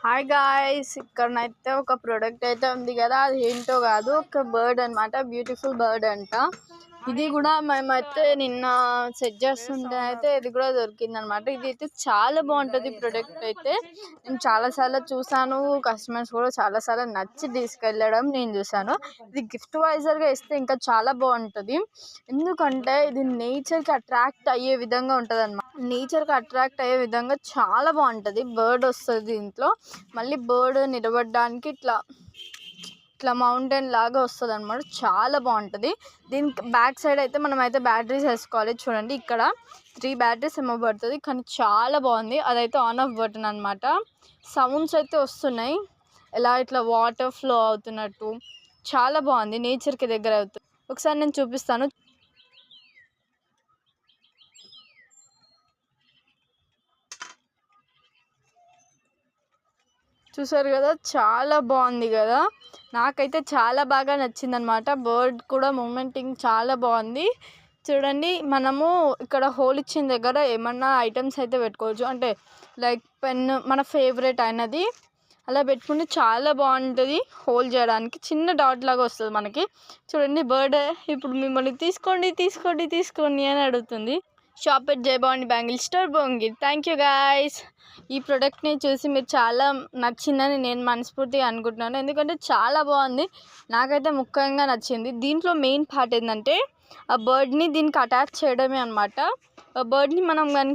Hi guys, ఇక్కడనైతే ఒక product అయితే ఉంది కదా. అది ఏంటో కాదు, ఒక బర్డ్ అనమాట. బ్యూటిఫుల్ బర్డ్ అంట. ఇది కూడా మేమైతే నిన్న సెట్ చేస్తుంటే అయితే ఇది కూడా దొరికింది అనమాట. ఇది అయితే చాలా బాగుంటుంది ప్రోడక్ట్ అయితే. నేను చాలాసార్లు చూసాను, కస్టమర్స్ కూడా చాలాసార్లు నచ్చి తీసుకెళ్ళడం నేను చూసాను. ఇది గిఫ్ట్ వైజర్గా ఇస్తే ఇంకా చాలా బాగుంటుంది. ఎందుకంటే ఇది నేచర్కి అట్రాక్ట్ అయ్యే విధంగా ఉంటుంది అనమాట. నేచర్కి అట్రాక్ట్ అయ్యే విధంగా చాలా బాగుంటుంది. బర్డ్ వస్తుంది దీంట్లో. మళ్ళీ బర్డ్ నిలబడడానికి ఇట్లా ఇట్లా మౌంటైన్ లాగా వస్తుంది అనమాట. చాలా బాగుంటుంది. దీనికి బ్యాక్ సైడ్ అయితే మనం అయితే బ్యాటరీస్ వేసుకోవాలి. చూడండి, ఇక్కడ 3 బ్యాటరీస్ ఏమో పడుతుంది, కానీ చాలా బాగుంది. అదైతే ఆన్ ఆఫ్ బటన్ అనమాట. సౌండ్స్ అయితే వస్తున్నాయి, ఎలా ఇట్లా వాటర్ ఫ్లో అవుతున్నట్టు. చాలా బాగుంది, నేచర్కి దగ్గర అవుతుంది. ఒకసారి నేను చూపిస్తాను. చూసారు కదా, చాలా బాగుంది కదా. నాకైతే చాలా బాగా నచ్చింది అనమాట. బర్డ్ కూడా మూమెంటింగ్ చాలా బాగుంది. చూడండి, మనము ఇక్కడ హోల్ ఇచ్చిన దగ్గర ఏమన్నా ఐటమ్స్ అయితే పెట్టుకోవచ్చు. అంటే లైక్ పెన్, మన ఫేవరెట్ అయినది అలా పెట్టుకుంటే చాలా బాగుంటుంది. హోల్ చేయడానికి చిన్న డాట్ లాగా వస్తుంది మనకి. చూడండి, బర్డ్ ఇప్పుడు మిమ్మల్ని తీసుకోండి తీసుకోండి తీసుకోండి అని అడుగుతుంది. Shop at Jayabhavani bangle store, Bhuvanagiri. Thank you guys. ఈ ప్రోడక్ట్ని చూసి మీరు చాలా నచ్చిందని నేను మనస్ఫూర్తిగా అనుకుంటున్నాను. ఎందుకంటే చాలా బాగుంది, నాకైతే ముఖ్యంగా నచ్చింది. దీంట్లో మెయిన్ పార్ట్ ఏంటంటే ఆ బర్డ్ని దీనికి అటాచ్ చేయడమే అనమాట. ఆ బర్డ్ని మనం కనుక